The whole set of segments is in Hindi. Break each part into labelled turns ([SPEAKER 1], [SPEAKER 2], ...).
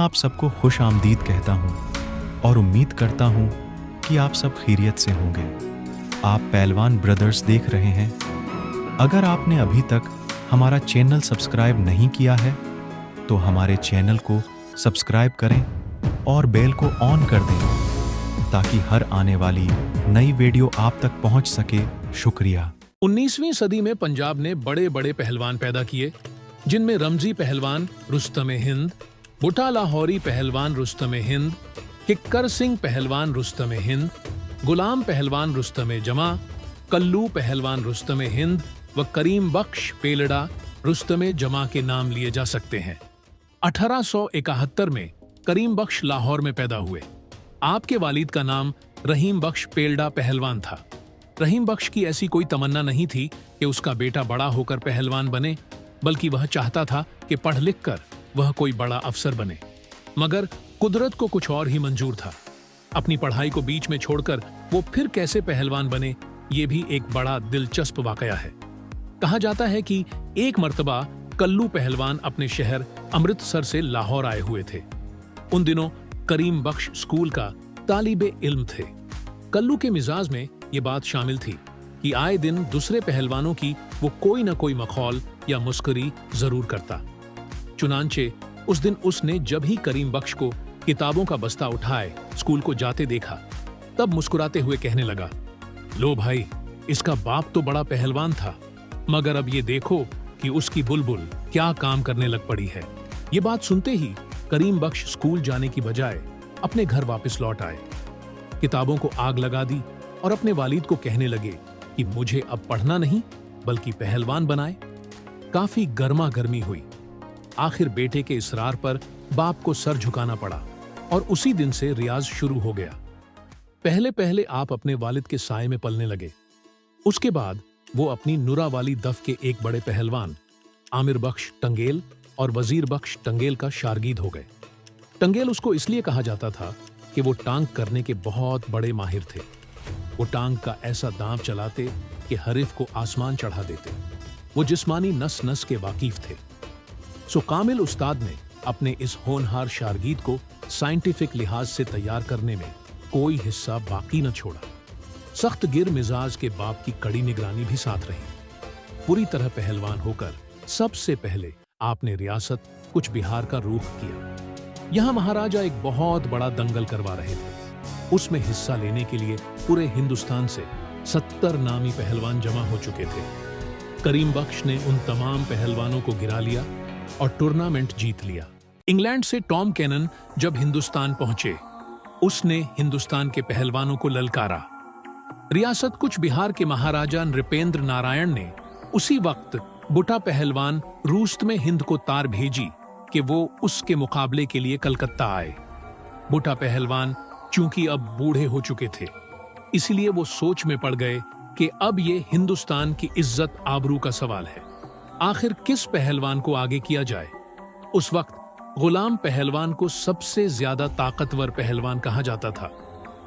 [SPEAKER 1] आप सबको खुश आमदीद कहता हूँ और उम्मीद करता हूँ कि आप सब खैरियत से होंगे। आप पहलवान ब्रदर्स देख रहे हैं। अगर आपने अभी तक हमारा चैनल सब्सक्राइब नहीं किया है तो हमारे चैनल को सब्सक्राइब करें और बेल को ऑन कर दें ताकि हर आने वाली नई वीडियो आप तक पहुंच सके। शुक्रिया।
[SPEAKER 2] 19वीं सदी में पंजाब ने बड़े बड़े पहलवान पैदा किए, जिनमें रमजी पहलवान रुस्तम हिंद, बुटा लाहौरी पहलवान रुस्तम हिंद, किक्कर सिंह पहलवान रुस्तम हिंद, गुलाम पहलवान रुस्तम जमा, कल्लू पहलवान रुस्तम हिंद व करीम बख्श पेलड़ा रुस्तम जमा के नाम लिए जा सकते हैं। 1871 में करीम बख्श लाहौर में पैदा हुए। आपके वालिद का नाम रहीम बख्श पेलड़ा पहलवान था। रहीम बख्श की ऐसी कोई तमन्ना नहीं थी कि उसका बेटा बड़ा होकर पहलवान बने, बल्कि वह चाहता था कि पढ़ लिख कर वह कोई बड़ा अफसर बने। मगर कुदरत को कुछ और ही मंजूर था। अपनी पढ़ाई को बीच में छोड़कर वो फिर कैसे पहलवान बने, ये भी एक बड़ा दिलचस्प वाकया है। कहा जाता है कि एक मर्तबा कल्लू पहलवान अपने शहर अमृतसर से लाहौर आए हुए थे। उन दिनों करीम बख्श स्कूल का तालिबे इल्म थे। कल्लू के मिजाज में ये बात शामिल थी कि आए दिन दूसरे पहलवानों की वो कोई न कोई मखौल या मुस्करी जरूर करता। चुनांचे उस दिन उसने जब ही करीम बख्श को किताबों का बस्ता उठाए स्कूल को जाते देखा, तब मुस्कुराते हुए कहने लगा, लो भाई, इसका बाप तो बड़ा पहलवान था, मगर अब ये देखो कि उसकी बुलबुल क्या काम करने लग पड़ी है। ये बात सुनते ही करीम बख्श स्कूल जाने की बजाय अपने घर वापस लौट आए, किताबों को आग लगा दी और अपने वालिद को कहने लगे कि मुझे अब पढ़ना नहीं बल्कि पहलवान बनाए। काफी गर्मा गर्मी हुई। आखिर बेटे के इसरार पर बाप को सर झुकाना पड़ा और उसी दिन से रियाज शुरू हो गया। पहले पहले आप अपने वालिद के साए में पलने लगे। उसके बाद वो अपनी नुरा वाली दफ के एक बड़े पहलवान आमिर बख्श टंगेल और वजीर बख्श टंगेल का शारगीद हो गए। टंगेल उसको इसलिए कहा जाता था कि वो टांग करने के बहुत बड़े माहिर थे। वो टांग का ऐसा दांव चलाते कि हरीफ को आसमान चढ़ा देते। वो जिस्मानी नस नस के वाकिफ थे। सो कामिल उस्ताद ने अपने इस होनहार शारगीद को साइंटिफिक लिहाज से तैयार करने में कोई हिस्सा बाकी न छोड़ा। सख्त गिर मिजाज के बाप की कड़ी निगरानी भी साथ रही। पूरी तरह पहलवान होकर सबसे पहले आपने रियासत कुछ बिहार का रुख किया। यहां महाराजा एक बहुत बड़ा दंगल करवा रहे थे। उसमें हिस्सा लेने के लिए पूरे हिंदुस्तान से 70 नामी पहलवान जमा हो चुके थे। करीम बख्श ने उन तमाम पहलवानों को गिरा लिया और टूर्नामेंट जीत लिया। इंग्लैंड से टॉम कैनन जब हिंदुस्तान पहुंचे, उसने हिंदुस्तान के पहलवानों को ललकारा। रियासत कुछ बिहार के महाराजा नृपेंद्र नारायण ने उसी वक्त बुटा पहलवान रुस्तम हिंद को तार भेजी कि वो उसके मुकाबले के लिए कलकत्ता आए। बुटा पहलवान चूंकि अब बूढ़े हो चुके थे, इसलिए वो सोच में पड़ गए कि अब ये हिंदुस्तान की इज्जत आबरू का सवाल है। आखिर किस पहलवान को आगे किया जाए? उस वक्त गुलाम पहलवान को सबसे ज्यादा ताकतवर पहलवान कहा जाता था।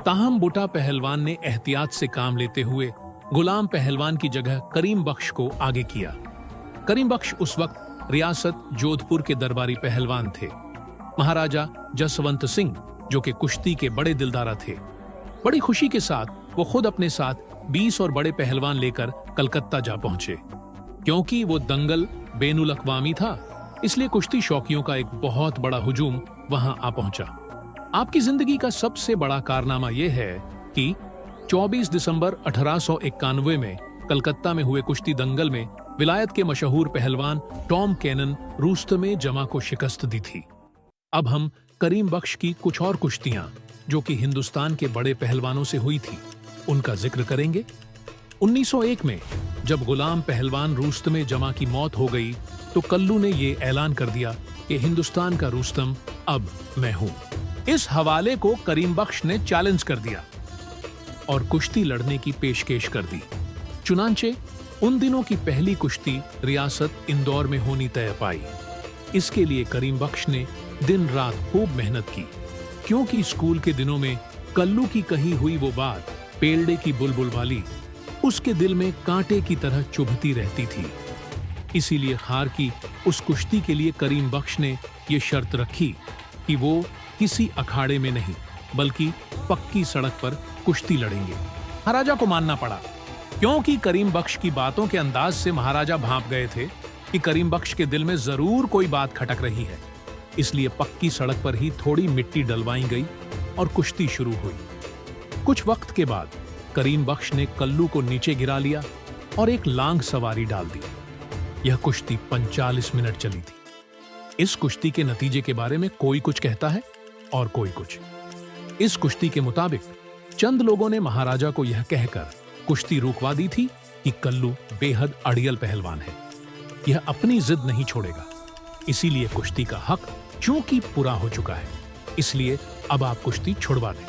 [SPEAKER 2] ताहम बुटा पहलवान ने एहतियात से काम लेते हुए गुलाम पहलवान की जगह करीम बख्श को आगे किया। करीम बख्श उस वक्त रियासत जोधपुर के दरबारी पहलवान थे। महाराजा जसवंत सिंह, जो कि कुश्ती के बड़े दिलदारा थे, बड़ी खुशी के साथ वो खुद अपने साथ 20 और बड़े पहलवान लेकर कलकत्ता जा पहुंचे। क्योंकि वो दंगल बेनुल अक़वामी था, इसलिए कुश्ती शौकियों का एक बहुत बड़ा हुजूम वहां आ पहुंचा। आपकी जिंदगी का सबसे बड़ा कारनामा यह है कि 24 दिसंबर 1891 में कलकत्ता में हुए कुश्ती दंगल में विलायत के मशहूर पहलवान टॉम कैनन रुस्तम जमा को शिकस्त दी थी। अब हम करीम बख्श की कुछ और कुश्तियां, जो कि हिंदुस्तान के बड़े पहलवानों से हुई थी, उनका जिक्र करेंगे। 1901 में जब गुलाम पहलवान रुस्तम जमा की मौत हो गई, तो कल्लू ने ये ऐलान कर दिया कि हिंदुस्तान का रुस्तम अब मैं हूं। इस हवाले को करीम बख्श ने चैलेंज कर दिया और कुश्ती लड़ने की पेशकश कर दी। चुनांचे उन दिनों की पहली कुश्ती रियासत इंदौर में होनी तय पाई। इसके लिए करीम बख्श ने दिन रात खूब मेहनत की, क्योंकि स्कूल के दिनों में कल्लू की कही हुई वो बात पेलड़े की बुलबुल वाली उसके दिल में कांटे की तरह चुभती रहती थी। इसीलिए हार की उस कुश्ती के लिए करीम बख्श ने ये शर्त रखी कि वो किसी अखाड़े में नहीं बल्कि पक्की सड़क पर कुश्ती लड़ेंगे। महाराजा को मानना पड़ा, क्योंकि करीम बख्श की बातों के अंदाज से महाराजा भांप गए थे कि करीम बख्श के दिल में जरूर कोई बात खटक रही है। इसलिए पक्की सड़क पर ही थोड़ी मिट्टी डलवाई गई और कुश्ती शुरू हुई। कुछ वक्त के बाद करीम बख्श ने कल्लू को नीचे गिरा लिया और एक लांग सवारी डाल दी। यह कुश्ती 45 मिनट चली थी। इस कुश्ती के नतीजे के बारे में कोई कुछ कहता है और कोई कुछ। इस कुश्ती के मुताबिक चंद लोगों ने महाराजा को यह कहकर कुश्ती रुकवा दी थी कि कल्लू बेहद अड़ियल पहलवान है, यह अपनी जिद नहीं छोड़ेगा। इसीलिए कुश्ती का हक चूंकि पूरा हो चुका है, इसलिए अब आप कुश्ती छुड़वा दें।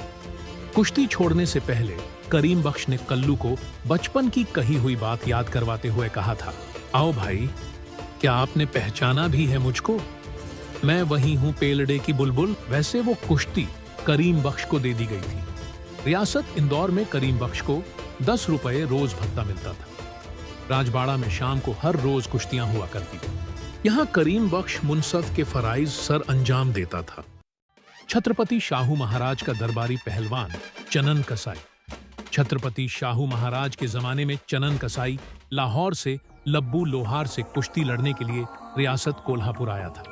[SPEAKER 2] कुश्ती छोड़ने से पहले करीम बख्श ने कल्लू को बचपन की कही हुई बात याद करवाते हुए कहा था, आओ भाई, क्या आपने पहचाना भी है मुझको? मैं वही हूं पेलड़े की बुलबुल। वैसे वो कुश्ती करीम बख्श को दे दी गई थी। रियासत इंदौर में करीम बख्श को 10 रुपए रोज भत्ता मिलता था। राजबाड़ा में शाम को हर रोज कुश्तियां हुआ करती थी। यहाँ करीम बख्श मुनसफ के फराइज सर अंजाम देता था। छत्रपति शाहू महाराज का दरबारी पहलवान चनन कसाई। छत्रपति शाहू महाराज के जमाने में चनन कसाई लाहौर से लब्बू लोहार से कुश्ती लड़ने के लिए रियासत कोल्हापुर आया था।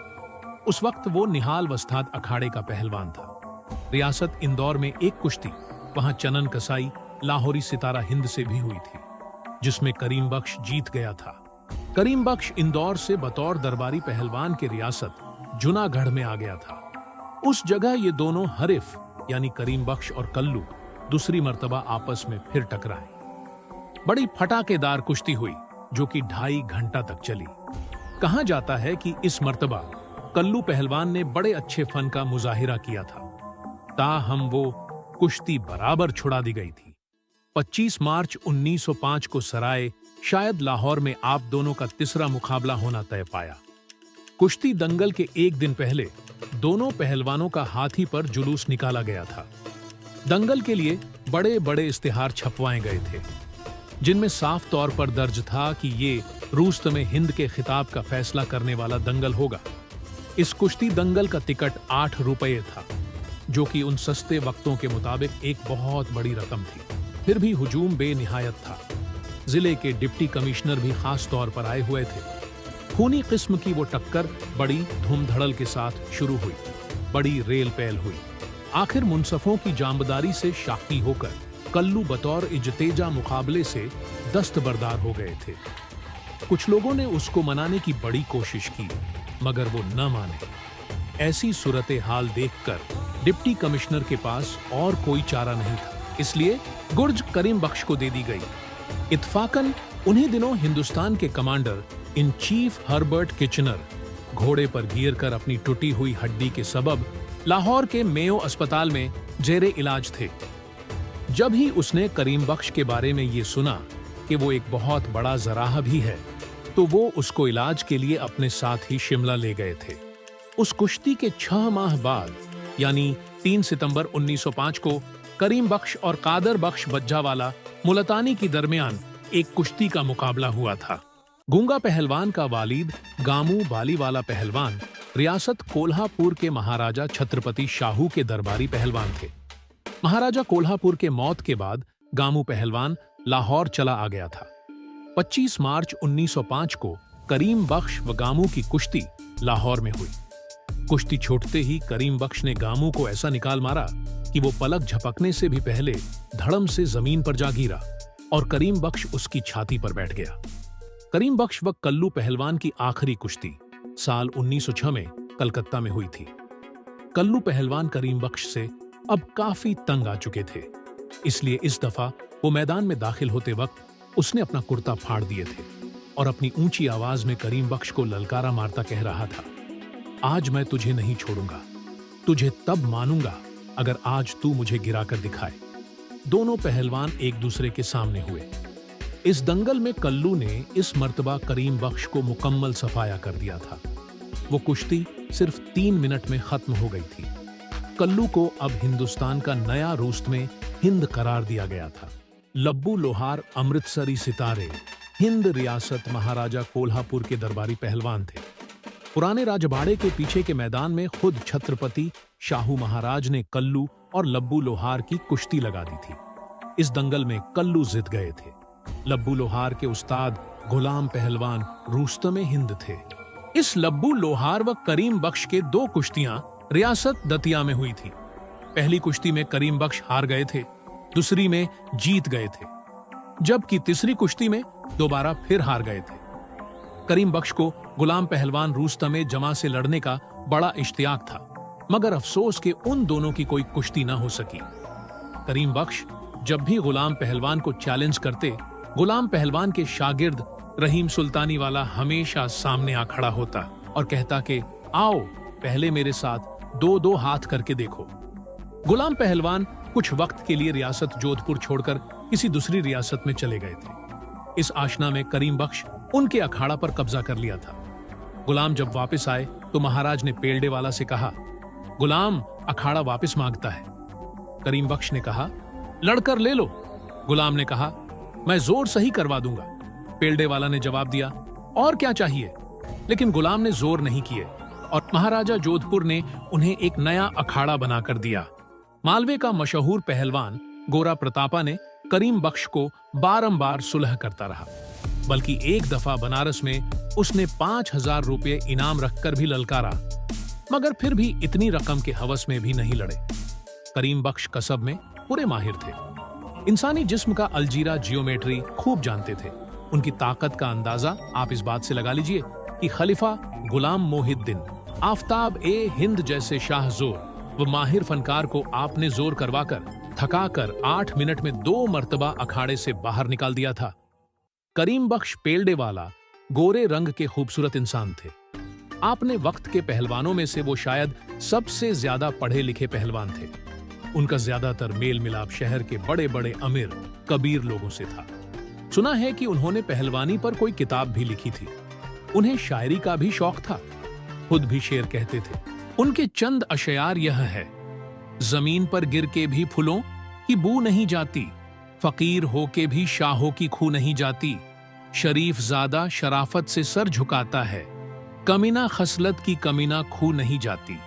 [SPEAKER 2] उस वक्त वो निहाल वस्ताद अखाड़े का पहलवान था। रियासत इंदौर में एक कुश्ती वहां चनन कसाई लाहौरी सितारा हिंद से भी हुई थी, जिसमें करीम बख्श जीत गया था। करीम बख्श इंदौर से बतौर दरबारी पहलवान के रियासत जूनागढ़ में आ गया था। उस जगह ये दोनों हरिफ यानी करीम बख्श और कल्लू दूसरी मर्तबा आपस में फिर टकराए। बड़ी फटाकेदार कुश्ती हुई जो कि 2.5 घंटा तक चली। कहा जाता है कि इस मर्तबा कल्लू पहलवान ने बड़े अच्छे फन का मुजाहिरा किया था, ताहम वो कुश्ती बराबर छुड़ा दी गई थी। 25 मार्च 1905 को सराय शायद लाहौर में आप दोनों का तीसरा मुकाबला होना तय पाया। कुश्ती दंगल के एक दिन पहले दोनों पहलवानों का हाथी पर जुलूस निकाला गया था। दंगल के लिए बड़े बड़े इश्तिहार छपवाए गए थे, जिनमें साफ तौर पर दर्ज था कि ये रुस्तमे हिंद के खिताब का फैसला करने वाला दंगल होगा। इस कुश्ती दंगल का टिकट 8 रुपये था, जो कि उन सस्ते वक्तों के मुताबिक एक बहुत बड़ी रकम थी। फिर भी हुजूम बेनिहायत था। जिले के डिप्टी कमिश्नर भी खास तौर पर आए हुए थे। खूनी किस्म की वो टक्कर बड़ी धूमधड़ल के साथ शुरू हुई। बड़ी रेल पैल हुई। आखिर मुनसफों की जांबदारी से शाकी होकर कल्लू बतौर इजतेजा मुकाबले से दस्तबरदार हो गए थे। कुछ लोगों ने उसको मनाने की बड़ी कोशिश की, मगर वो न माने। ऐसी सूरत हाल देखकर डिप्टी कमिश्नर के पास और कोई चारा नहीं था, इसलिए गुर्ज करीम बख्श को दे दी गई। इत्फाकन उन्हीं दिनों हिंदुस्तान के commander in chief Herbert Kitchener घोड़े पर गिर कर अपनी टूटी हुई हड्डी के सबब लाहौर के मेयो अस्पताल में जेरे इलाज थे। जब ही उसने करीम बख्श के बारे में ये सुना कि वो एक बहुत बड़ा जराह भी है, तो वो उसको इलाज के लिए अपने साथ ही शिमला ले गए थे। उस कुश्ती के 6 माह बाद यानी 3 सितंबर 1905 को करीम बख्श और कादर बख्श बज्जावाला मुल्तानी के दरमियान एक कुश्ती का मुकाबला हुआ था। गूंगा पहलवान का वालिद गामू बालीवाला पहलवान रियासत कोल्हापुर के महाराजा छत्रपति शाहू के दरबारी पहलवान थे। महाराजा कोल्हापुर के मौत के बाद गामू पहलवान लाहौर चला आ गया था। 25 मार्च 1905 को करीम बख्श व गामू की कुश्ती लाहौर में हुई। कुश्ती छूटते ही करीम बख्श ने गामू को ऐसा निकाल मारा कि वो पलक झपकने से भी पहले धड़म से जमीन पर जा गिरा और करीम बख्श उसकी छाती पर बैठ गया। करीम बख्श व कल्लू पहलवान की आखिरी कुश्ती साल 1906 में कलकत्ता में हुई थी। कल्लू पहलवान करीम बख्श से अब काफी तंग आ चुके थे, इसलिए इस दफा वो मैदान में दाखिल होते वक्त उसने अपना कुर्ता फाड़ दिए थे और अपनी ऊंची आवाज में करीम बख्श को ललकारा मारता कह रहा था, आज मैं तुझे नहीं छोड़ूंगा, तुझे तब मानूंगा अगर आज तू मुझे गिराकर दिखाए। दोनों पहलवान एक दूसरे के सामने हुए। इस दंगल में कल्लू ने इस मर्तबा करीम बख्श को मुकम्मल सफाया कर दिया था। वो कुश्ती सिर्फ 3 मिनट में खत्म हो गई थी। कल्लू को अब हिंदुस्तान का नया रुस्तमे हिंद करार दिया गया था। लब्बू लोहार अमृतसरी सितारे हिंद रियासत महाराजा कोल्हापुर के दरबारी पहलवान थे। पुराने राजबाड़े के पीछे के मैदान में खुद छत्रपति शाहू महाराज ने कल्लू और लब्बू लोहार की कुश्ती लगा दी थी। इस दंगल में कल्लू जीत गए थे। लब्बू लोहार के उस्ताद गुलाम पहलवान रुस्तमे हिंद थे। इस लब्बू लोहार व करीम बख्श के 2 कुश्तियां रियासत दतिया में हुई थी। पहली कुश्ती में करीम बख्श हार गए थे, दूसरी में जीत गए थे, जबकि तीसरी कुश्ती में दोबारा फिर हार गए थे। करीम बख्श को गुलाम पहलवान रुस्तमे जमा से लड़ने का बड़ा इश्तियाक था, मगर अफसोस के उन दोनों की कोई कुश्ती न हो सकी। करीम बख्श जब भी गुलाम पहलवान को चैलेंज करते, गुलाम पहलवान के शागिर्द रहीम सुल्तानी वाला हमेशा सामने आ खड़ा होता और कहता कि आओ पहले मेरे साथ 2-2 हाथ करके देखो। गुलाम पहलवान कुछ वक्त के लिए रियासत जोधपुर छोड़कर किसी दूसरी रियासत में चले गए थे। इस आशना में करीम बख्श उनके अखाड़ा पर कब्जा कर लिया था। गुलाम जब वापस आए तो महाराज ने पेल्डे वाला से कहा, गुलाम अखाड़ा वापस मांगता है। करीम बख्श ने कहा, लड़कर ले लो। गुलाम ने कहा, मैं जोर सही करवा दूंगा। पेल्डे वाला ने जवाब दिया, और क्या चाहिए? लेकिन गुलाम ने जोर नहीं किए और महाराजा जोधपुर ने उन्हें एक नया अखाड़ा बनाकर दिया। मालवे का मशहूर पहलवान गोरा प्रतापा ने करीम बख्श को बारंबार सुलह करता रहा, बल्कि एक दफा बनारस में उसने 5000 रुपये इनाम रखकर भी ललकारा, मगर फिर भी इतनी रकम के हवस में भी नहीं लड़े। करीम बख्श कसब में पूरे माहिर थे। इंसानी जिस्म का अलजीरा जियोमेट्री खूब जानते थे। उनकी ताकत का अंदाजा आप इस बात से लगा लीजिए कि खलीफा गुलाम मोहिद्दीन, आफ्ताब ए हिंद जैसे शाहजोर व माहिर फनकार को आपने जोर करवाकर थकाकर 8 मिनट में 2 मर्तबा अखाड़े से बाहर निकाल दिया था। करीम बख्श पेल्डे वाला गोरे रंग के खूबसूरत इंसान थे। आपने वक्त के पहलवानों में से वो शायद सबसे ज्यादा पढ़े लिखे पहलवान थे। उनका ज्यादातर मेल मिलाप शहर के बड़े बड़े अमीर कबीर लोगों से था। सुना है कि उन्होंने पहलवानी पर कोई किताब भी लिखी थी। उन्हें शायरी का भी शौक था, खुद भी शेर कहते थे। उनके चंद अशयार यह है, जमीन पर गिर के भी फूलों की बू नहीं जाती, फकीर होके भी शाहों की खू नहीं जाती, शरीफ ज़ादा शराफत से सर झुकाता है, कमीना खसलत की कमीना खू नहीं जाती।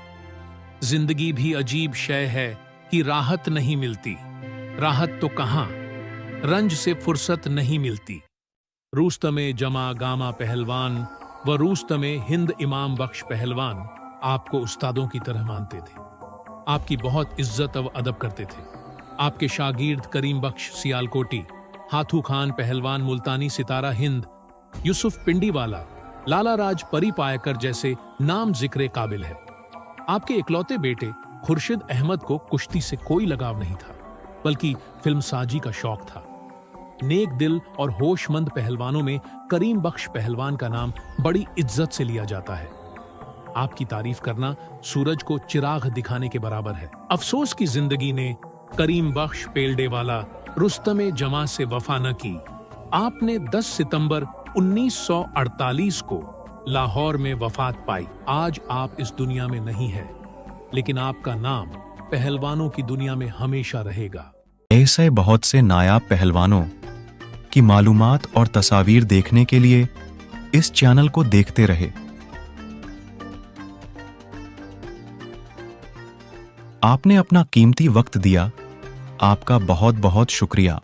[SPEAKER 2] जिंदगी भी अजीब शय है कि राहत नहीं मिलती, राहत तो कहां, रंज से फुर्सत नहीं मिलती। रुस्तमे जमा गामा पहलवान व रुस्तमे हिंद इमाम बख्श पहलवान आपको उस्तादों की तरह मानते थे, आपकी बहुत इज्जत व अदब करते थे। आपके शागिर्द करीम बख्श सियालकोटी, हाथू खान पहलवान मुल्तानी सितारा हिंद, यूसुफ पिंडीवाला, लाला राज परी पायकर जैसे नाम जिक्रे काबिल है। आपके इकलौते बेटे खुर्शीद अहमद को कुश्ती से कोई लगाव नहीं था, बल्कि फिल्मसाजी का शौक था। नेक दिल और होशमंद पहलवानों में करीम बख्श पहलवान का नाम बड़ी इज्जत से लिया जाता है। आपकी तारीफ करना सूरज को चिराग दिखाने के बराबर है। अफसोस की जिंदगी ने करीम बख्श पेल्डे वाला रुस्तमे जमा से वफा न की। आपने 10 सितंबर 1948 को लाहौर में वफात पाई। आज आप इस दुनिया में नहीं है, लेकिन आपका नाम पहलवानों की दुनिया में हमेशा रहेगा।
[SPEAKER 1] ऐसे बहुत से नायाब पहलवानों की मालूमात और तस्वीर देखने के लिए इस चैनल को देखते रहे। आपने अपना कीमती वक्त दिया, आपका बहुत बहुत शुक्रिया।